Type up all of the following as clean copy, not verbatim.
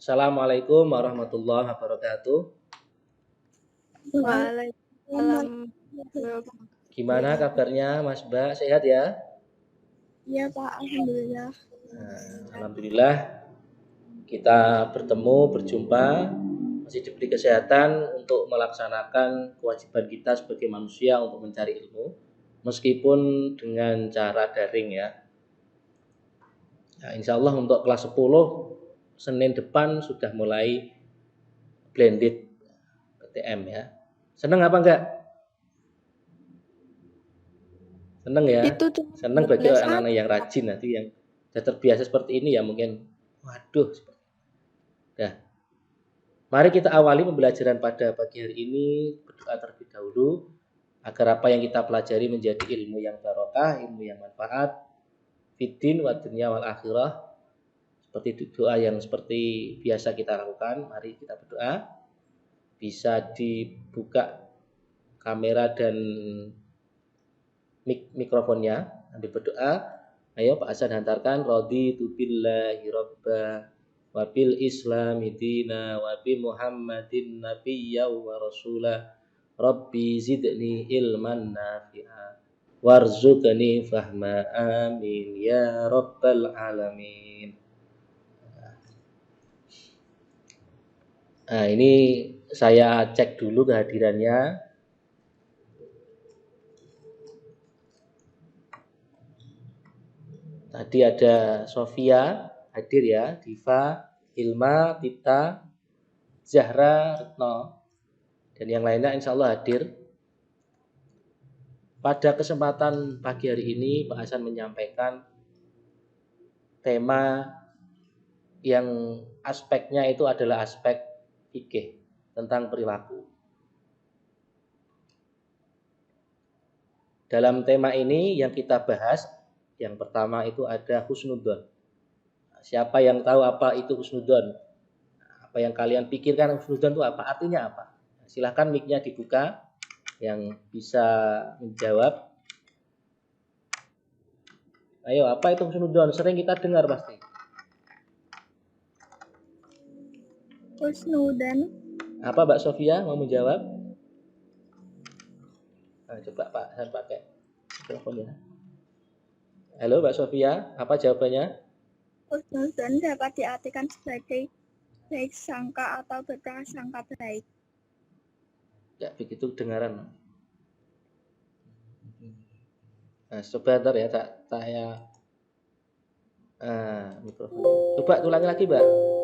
Assalamualaikum warahmatullahi wabarakatuh. Waalaikumsalam. Gimana kabarnya Mas Mbak? Sehat ya? Iya Pak, Alhamdulillah. Alhamdulillah kita berjumpa masih diberi kesehatan untuk melaksanakan kewajiban kita sebagai manusia untuk mencari ilmu meskipun dengan cara daring ya. Nah, insya Allah untuk kelas 10 Senin depan sudah mulai blended PTM ya. Seneng apa enggak? Seneng ya? Seneng bagi anak-anak yang rajin nanti yang sudah terbiasa seperti ini ya mungkin. Waduh. Nah, mari kita awali pembelajaran pada pagi hari ini berdoa terlebih dahulu agar apa yang kita pelajari menjadi ilmu yang barokah, ilmu yang manfaat, fiddin wa dunya wal akhirah. Seperti doa yang seperti biasa kita lakukan. Mari kita berdoa. Bisa dibuka kamera dan mikrofonnya, ambil berdoa. Ayo Pak Hasan hantarkan raditu billahi robba wa bil islami dina wa bi muhammadin nabiyya wa rasulah rabbi zidni ilman nafi'a warzuqni fahma amin ya rabbal alamin. Nah, ini saya cek dulu kehadirannya. Tadi ada Sofia hadir ya, Diva, Ilma, Tita, Zahra, Retno, dan yang lainnya insya Allah hadir. Pada kesempatan pagi hari ini Pak Hasan menyampaikan tema yang aspeknya itu adalah aspek fikih tentang perilaku. Dalam tema ini yang kita bahas, yang pertama itu ada husnudzon. Siapa yang tahu apa itu husnudzon? Apa yang kalian pikirkan husnudzon itu apa? Artinya apa? Silahkan mic-nya dibuka yang bisa menjawab. Ayo, apa itu husnudzon? Sering kita dengar pasti. Husnudzon. Apa Mbak Sofia mau menjawab? Nah, coba Pak, saya pakai mikrofonnya. Halo Mbak Sofia, apa jawabannya? Husnudzon dapat diartikan sebagai baik sangka atau berprasangka baik. Ya, begitu dengaran. Nah, sebentar ya, saya mikrofon. Coba ulangi lagi, Mbak.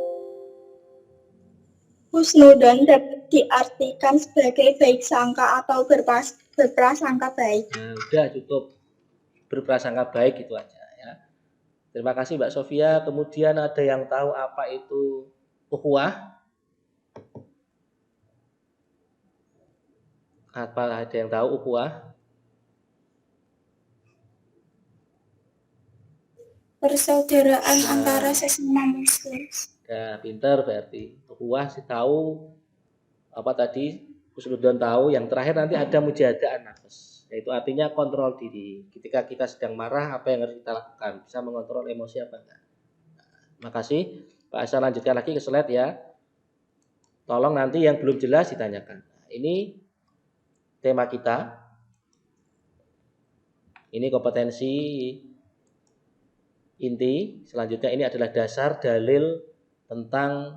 Husnudzon dapat diartikan sebagai baik sangka atau berprasangka baik. Nah, udah cukup. Berprasangka baik itu aja ya. Terima kasih Mbak Sofia. Kemudian ada yang tahu apa itu ukhuwah? Apa ada yang tahu ukhuwah? Persaudaraan antara sesama muslim. Ya, pintar berarti. Ukhuwah sih tahu. Apa tadi? Husnudzon tahu. Yang terakhir nanti ada mujahadaan nafs. Yaitu artinya kontrol diri. Ketika kita sedang marah, apa yang harus kita lakukan? Bisa mengontrol emosi apa enggak? Makasih. Pak Asa lanjutkan lagi ke slide ya. Tolong nanti yang belum jelas ditanyakan. Ini tema kita. Ini kompetensi inti. Selanjutnya ini adalah dasar dalil tentang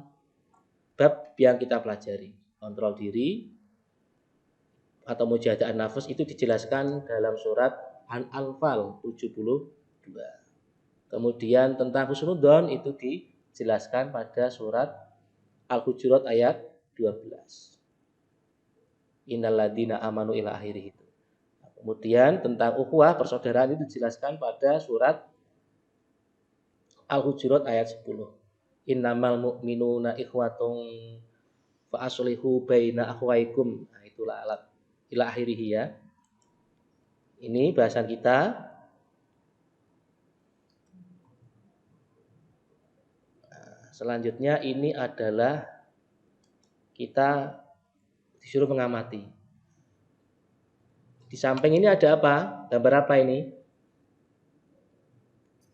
bab yang kita pelajari. Kontrol diri atau mujahadaan nafas itu dijelaskan dalam surat An-Anfal 72. Kemudian tentang husnudzon itu dijelaskan pada surat Al-Hujurat ayat 12. Innalladzina amanu ila akhirih itu. Kemudian tentang ukhuwah persaudaraan itu dijelaskan pada surat Al-Hujurat ayat 10. Innamal mu'minuna ikhwatun fa aslihu baina akhwaikum. Nah, itulah alat ila akhirih ya. Ini bahasan kita. Selanjutnya ini adalah kita disuruh mengamati. Di samping ini ada apa? Gambar apa ini?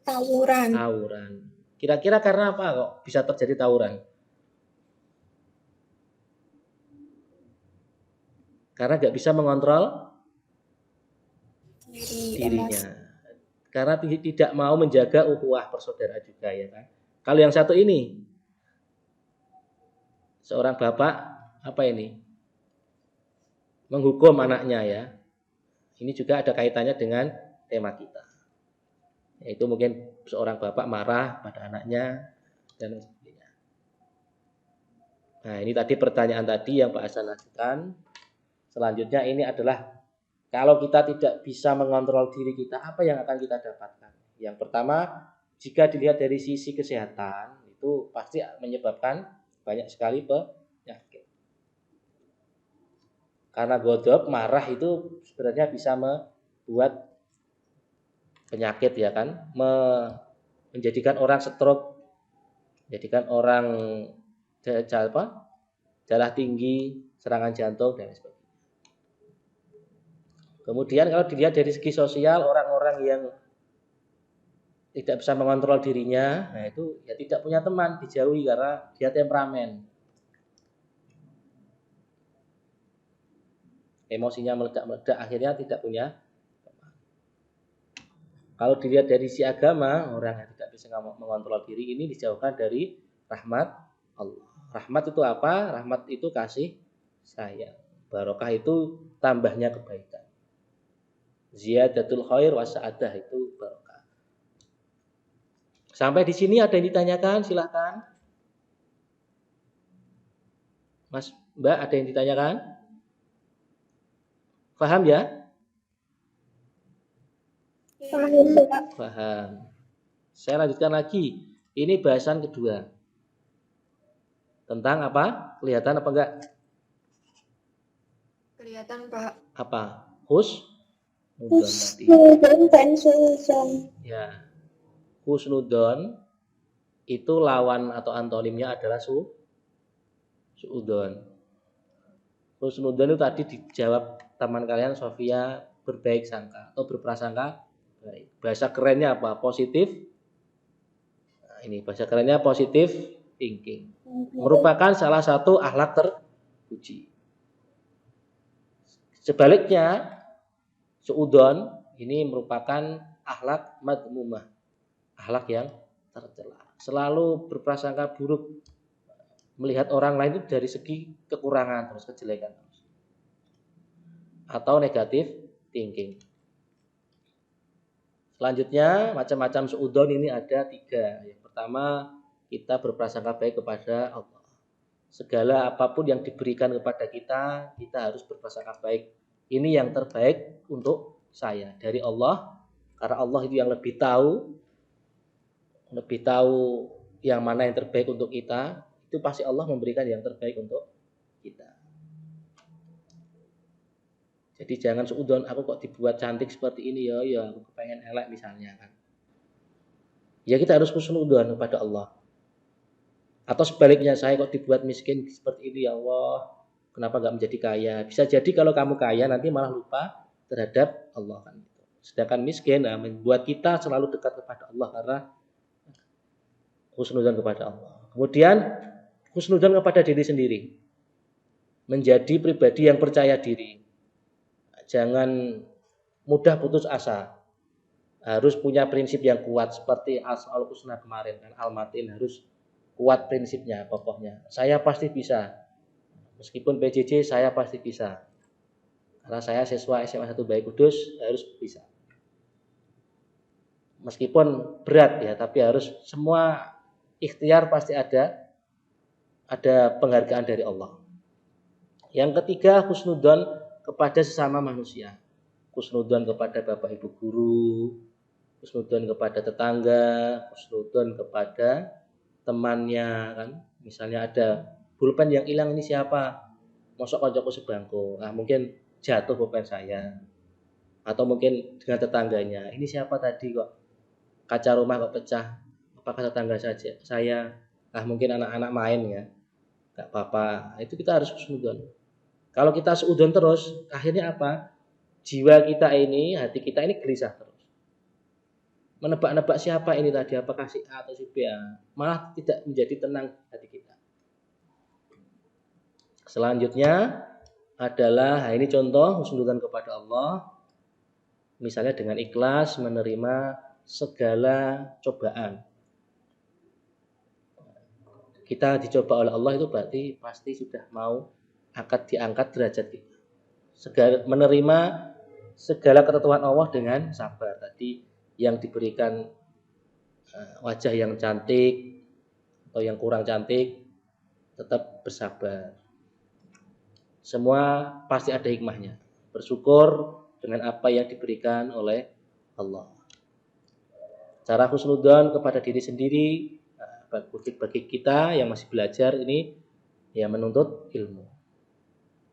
Tawuran. Tawuran. Kira-kira karena apa kok bisa terjadi tawuran? Karena nggak bisa mengontrol dirinya. Karena tidak mau menjaga ukhuwah persaudaraan juga ya kan. Kalau yang satu ini, seorang bapak apa ini? Menghukum anaknya ya. Ini juga ada kaitannya dengan tema kita. Yaitu mungkin seorang bapak marah pada anaknya dan sebagainya. Nah, ini tadi pertanyaan tadi yang Pak Hasan ajukan. Selanjutnya ini adalah kalau kita tidak bisa mengontrol diri kita, apa yang akan kita dapatkan? Yang pertama, jika dilihat dari sisi kesehatan, itu pasti menyebabkan banyak sekali penyakit. Karena godop, marah itu sebenarnya bisa membuat penyakit ya kan, menjadikan orang stroke, menjadikan orang darah tinggi, serangan jantung dan sebagainya. Kemudian kalau dilihat dari segi sosial, orang-orang yang tidak bisa mengontrol dirinya, nah itu ya tidak punya teman, dijauhi karena dia temperamen. Emosinya meledak-meledak, akhirnya tidak punya teman. Kalau dilihat dari sisi agama, orang yang tidak bisa mengontrol diri ini dijauhkan dari rahmat Allah. Rahmat itu apa? Rahmat itu kasih sayang. Barokah itu tambahnya kebaikan. Ziyadatul khair wa sa'adah itu barokah. Sampai di sini ada yang ditanyakan, silakan. Mas, Mbak, ada yang ditanyakan? Paham ya? Paham. Saya lanjutkan lagi. Ini bahasan kedua. Tentang apa? Kelihatan apa enggak? Kelihatan, Pak. Apa? Husnudon dan suudzon. Ya. Husnudon itu lawan atau antonimnya adalah suudon. Husnudon itu tadi dijawab teman kalian Sofia, berbaik sangka atau berprasangka baik. Bahasa kerennya apa? Positif. Nah, ini bahasa kerennya positif thinking. Merupakan salah satu akhlak terpuji. Sebaliknya, suudon ini merupakan akhlak madmumah, akhlak yang tercela. Selalu berprasangka buruk, melihat orang lain itu dari segi kekurangan terus kejelekan atau negatif thinking. Selanjutnya macam-macam suudon ini ada 3. Yang pertama, kita berprasangka baik kepada Allah. Segala apapun yang diberikan kepada kita, kita harus berprasangka baik. Ini yang terbaik untuk saya dari Allah, karena Allah itu yang lebih tahu yang mana yang terbaik untuk kita. Itu pasti Allah memberikan yang terbaik untuk kita. Jadi jangan suudon, aku kok dibuat cantik seperti ini ya aku kepengen elek misalnya kan. Ya kita harus husnudon kepada Allah. Atau sebaliknya, saya kok dibuat miskin seperti ini ya Allah, kenapa enggak menjadi kaya? Bisa jadi kalau kamu kaya nanti malah lupa terhadap Allah kan. Sedangkan miskin membuat kita selalu dekat kepada Allah karena husnudon kepada Allah. Kemudian husnudon kepada diri sendiri. Menjadi pribadi yang percaya diri. Jangan mudah putus asa. Harus punya prinsip yang kuat seperti Asmaul Husna kemarin kan, Al-Matin harus kuat prinsipnya pokoknya. Saya pasti bisa. Meskipun PJJ saya pasti bisa. Karena saya siswa SMA 1 Baik Kudus harus bisa. Meskipun berat ya, tapi harus semua ikhtiar pasti ada penghargaan dari Allah. Yang ketiga, husnudon kepada sesama manusia. Husnudon kepada Bapak Ibu guru, husnudon kepada tetangga, husnudon kepada temannya kan. Misalnya ada pulpen yang hilang, ini siapa? Mosok kancaku sebangku. Nah, mungkin jatuh pulpen saya. Atau mungkin dengan tetangganya, ini siapa tadi kok kaca rumah kok pecah? Apakah tetangga saja? Saya. Nah, mungkin anak-anak main ya. Enggak apa-apa. Itu kita harus husnudon. Kalau kita suudon terus, akhirnya apa? Jiwa kita ini, hati kita ini gelisah terus. Menebak-nebak siapa ini tadi, apakah si A atau si B, malah tidak menjadi tenang hati kita. Selanjutnya adalah, ini contoh husnudzon kepada Allah, misalnya dengan ikhlas menerima segala cobaan. Kita dicoba oleh Allah itu berarti pasti sudah mau diangkat derajat kita. Menerima segala ketentuan Allah dengan sabar. Tadi yang diberikan wajah yang cantik atau yang kurang cantik, tetap bersabar. Semua pasti ada hikmahnya. Bersyukur dengan apa yang diberikan oleh Allah. Cara husnudzon kepada diri sendiri, bagi kita yang masih belajar ini, ya menuntut ilmu.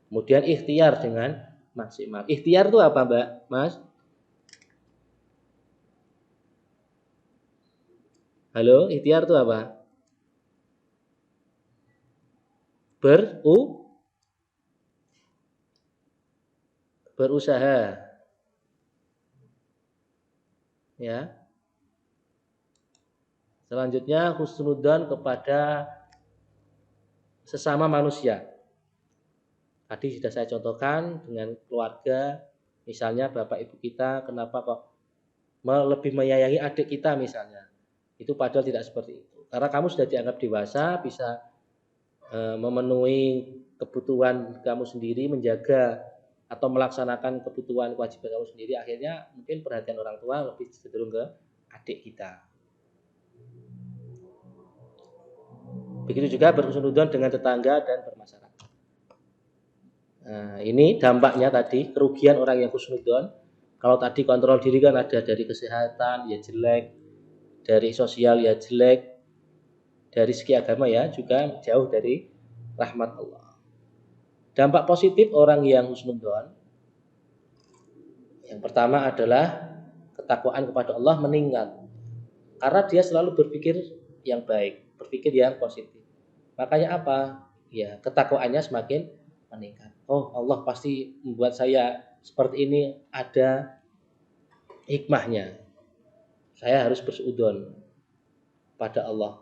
Kemudian ikhtiar dengan maksimal. Ikhtiar itu apa, Mbak? Mas? Halo, ikhtiar itu apa? Berusaha. Ya. Selanjutnya husnudzon kepada sesama manusia. Tadi sudah saya contohkan dengan keluarga, misalnya bapak ibu kita, kenapa kok lebih menyayangi adik kita misalnya. Itu padahal tidak seperti itu. Karena kamu sudah dianggap dewasa, bisa memenuhi kebutuhan kamu sendiri, menjaga atau melaksanakan kebutuhan kewajiban kamu sendiri, akhirnya mungkin perhatian orang tua lebih cenderung ke adik kita. Begitu juga berhusnudzon dengan tetangga dan bermasyarakat. Nah, ini dampaknya tadi, kerugian orang yang husnudzon. Kalau tadi kontrol diri kan ada dari kesehatan ya jelek, dari sosial ya jelek, dari segi agama ya juga jauh dari rahmat Allah. Dampak positif orang yang husnudzon, yang pertama adalah ketakwaan kepada Allah meningkat. Karena dia selalu berpikir yang baik, berpikir yang positif. Makanya apa? Ya, ketakwaannya semakin meningkat. Oh, Allah pasti membuat saya seperti ini, ada hikmahnya. Saya harus bersuudzon pada Allah.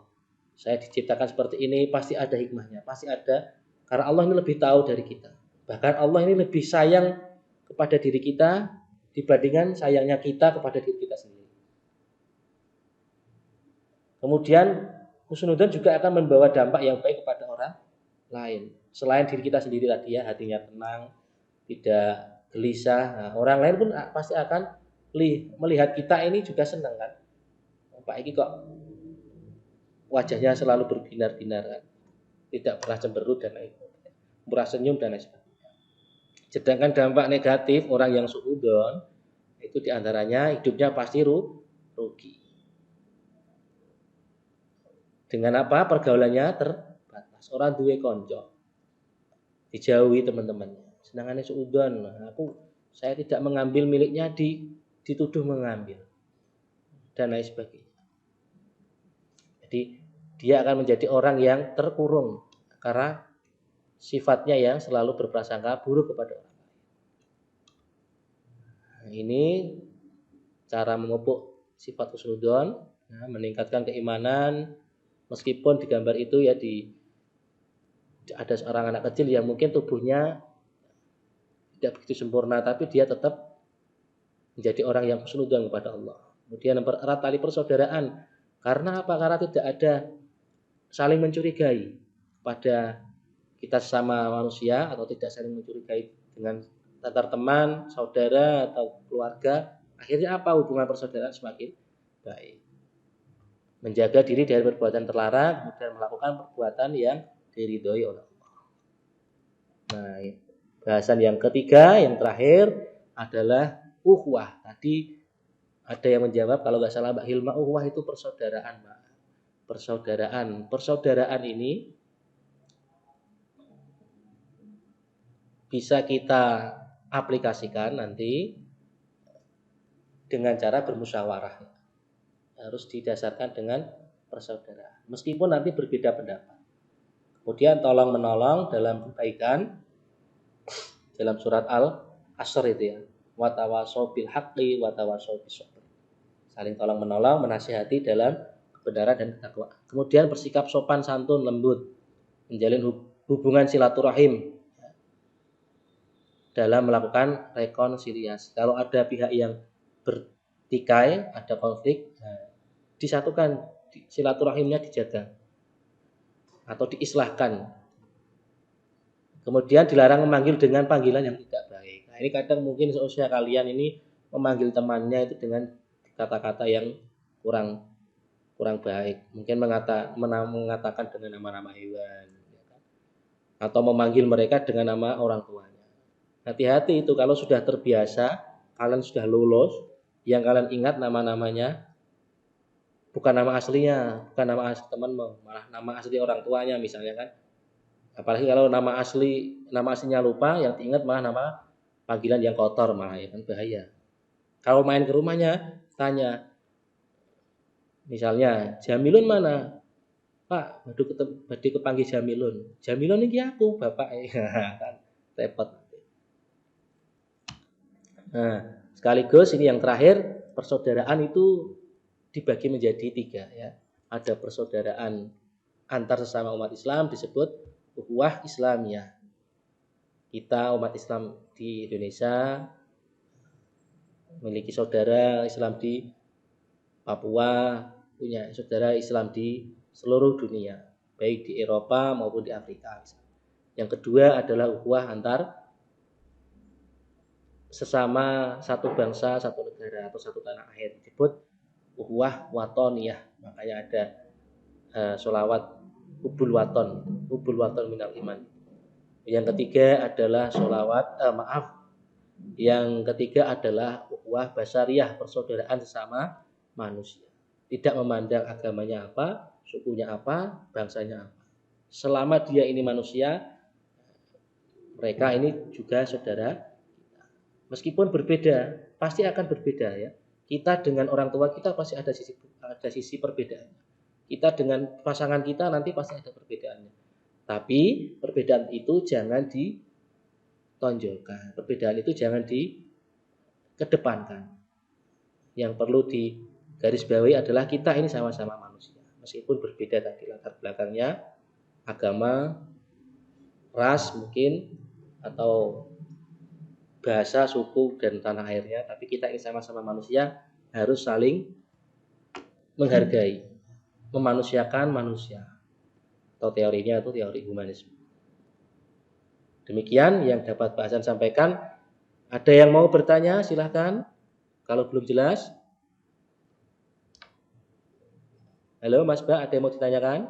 Saya diciptakan seperti ini, pasti ada hikmahnya, pasti ada. Karena Allah ini lebih tahu dari kita. Bahkan Allah ini lebih sayang kepada diri kita dibandingkan sayangnya kita kepada diri kita sendiri. Kemudian husnudzon juga akan membawa dampak yang baik kepada orang lain. Selain diri kita sendiri tadi ya, hatinya tenang, tidak gelisah. Nah, orang lain pun pasti akan melihat kita ini juga senang kan. Pak Iki kok wajahnya selalu berbinar-binar kan. Tidak pernah cemberut dan lain sebagainya. Murah senyum dan lain sebagainya. Sedangkan dampak negatif orang yang suudzon itu diantaranya hidupnya pasti rugi. Dengan apa? Pergaulannya terbatas. Orang duwe konco, dijauhi teman-temannya. Senangannya suudzon, saya tidak mengambil miliknya, dituduh mengambil dan lain sebagainya. Jadi dia akan menjadi orang yang terkurung karena sifatnya yang selalu berprasangka buruk kepada orang lain. Nah, ini cara memupuk sifat husnudzon, ya, meningkatkan keimanan. Meskipun di gambar itu ya ada seorang anak kecil yang mungkin tubuhnya tidak begitu sempurna, tapi dia tetap menjadi orang yang husnudzon kepada Allah. Kemudian mempererat tali persaudaraan. Karena apa? Karena tidak ada saling mencurigai pada kita sesama manusia, atau tidak saling mencurigai dengan antar teman, saudara atau keluarga. Akhirnya apa? Hubungan persaudaraan semakin baik. Menjaga diri dari perbuatan terlarang, kemudian melakukan perbuatan yang diridhoi oleh Allah. Nah, bahasan yang ketiga, yang terakhir adalah ukhuwah. Tadi ada yang menjawab, kalau nggak salah Mbak Hilma, ukhuwah itu persaudaraan, Mbak. Persaudaraan ini bisa kita aplikasikan nanti dengan cara bermusyawarah. Harus didasarkan dengan persaudaraan. Meskipun nanti berbeda pendapat. Kemudian tolong menolong dalam kebaikan. Dalam surat Al-Asr itu ya. Wa tawashaw bil haqqi wa tawashaw bis sabr. Saling tolong menolong, menasihati dalam kebenaran dan ketakwaan. Kemudian bersikap sopan santun, lembut, menjalin hubungan silaturahim. dalam melakukan rekonsiliasi. Kalau ada pihak yang bertikai, ada konflik, disatukan, silaturahimnya dijaga atau diislahkan. Kemudian dilarang memanggil dengan panggilan yang tidak baik. Nah, ini kadang mungkin seusia kalian ini memanggil temannya itu dengan kata-kata yang kurang baik. Mungkin mengatakan dengan nama-nama hewan, atau memanggil mereka dengan nama orang tuanya. Hati-hati itu, kalau sudah terbiasa, kalian sudah lulus, yang kalian ingat nama-namanya bukan nama aslinya, bukan nama asli temanmu, malah nama asli orang tuanya misalnya kan. Apalagi kalau nama aslinya lupa, yang diingat malah nama panggilan yang kotor, malah ya kan bahaya. Kalau main ke rumahnya, tanya, misalnya, Jamilun mana? Pak, badhe kepanggih Jamilun. Jamilun iki aku, bapak. Kan repot. Nah, sekaligus ini yang terakhir, persaudaraan itu dibagi menjadi 3 ya. Ada persaudaraan antar sesama umat Islam, disebut ukhuwah Islamiyah. Kita umat Islam di Indonesia memiliki saudara Islam di Papua, punya saudara Islam di seluruh dunia, baik di Eropa maupun di Afrika. Yang kedua adalah ukhuwah antar sesama satu bangsa, satu negara atau satu tanah air, disebut ukhuwah watoniyah. Makanya ada sholawat hubul waton minal iman. Yang ketiga adalah yang ketiga adalah ukhuwah basariyah, persaudaraan sesama manusia. Tidak memandang agamanya apa, sukunya apa, bangsanya apa. Selama dia ini manusia, mereka ini juga saudara. Meskipun berbeda, pasti akan berbeda ya. Kita dengan orang tua kita pasti ada sisi perbedaannya. Kita dengan pasangan kita nanti pasti ada perbedaannya. Tapi perbedaan itu jangan ditonjolkan. Perbedaan itu jangan dikedepankan. Yang perlu digarisbawahi adalah kita ini sama-sama manusia. Meskipun berbeda tadi latar belakangnya, agama, ras mungkin, atau bahasa, suku, dan tanah airnya, tapi kita ini sama-sama manusia, harus saling menghargai, memanusiakan manusia. Atau teorinya itu teori humanisme. Demikian yang dapat Pak Hasan sampaikan. Ada yang mau bertanya? Silahkan. Kalau belum jelas. Halo Mas Mbak, ada yang mau ditanyakan?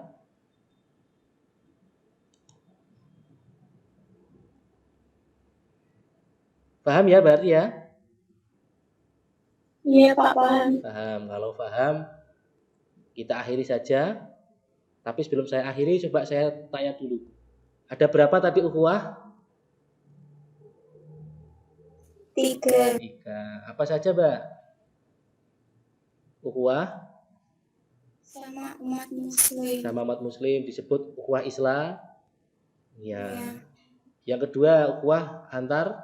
Paham ya berarti ya? Iya Pak, paham. Paham. Kalau paham, kita akhiri saja. Tapi sebelum saya akhiri, coba saya tanya dulu. Ada berapa tadi ukhuwah? 3. Apa saja, Mbak? Ukhuwah? Sama umat muslim. Sama umat muslim disebut ukhuwah Islam. Ya. Yang kedua, ukhuwah antar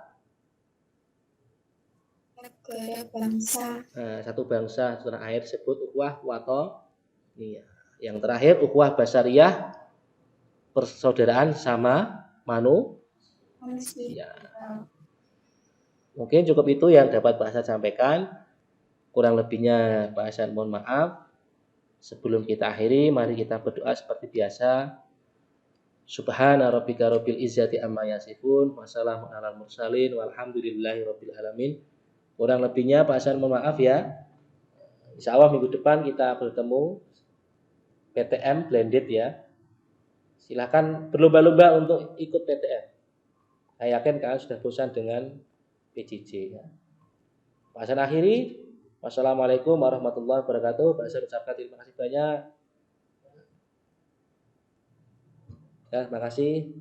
negara bangsa. Satu bangsa, satu tanah air disebut ukhuwah watoniyah. Yang terakhir ukhuwah basariyah, persaudaraan sama manusia. Mungkin cukup itu yang dapat Pak Hasan sampaikan. Kurang lebihnya Pak Hasan mohon maaf. Sebelum kita akhiri, mari kita berdoa seperti biasa. Subhana rabbika rabbil izzati amma yasifun, wassalamun alal mursalin, walhamdulillahi rabbil alamin. Kurang lebihnya Pak Hasan mohon maaf ya. Insya Allah minggu depan kita bertemu PTM blended ya. Silakan berlomba-lomba untuk ikut PTM. Saya yakin kalian sudah bosan dengan PJJ ya. Pak Hasan akhiri. Wassalamualaikum warahmatullahi wabarakatuh. Pak Hasan ucapkan terima kasih banyak. Ya, terima kasih.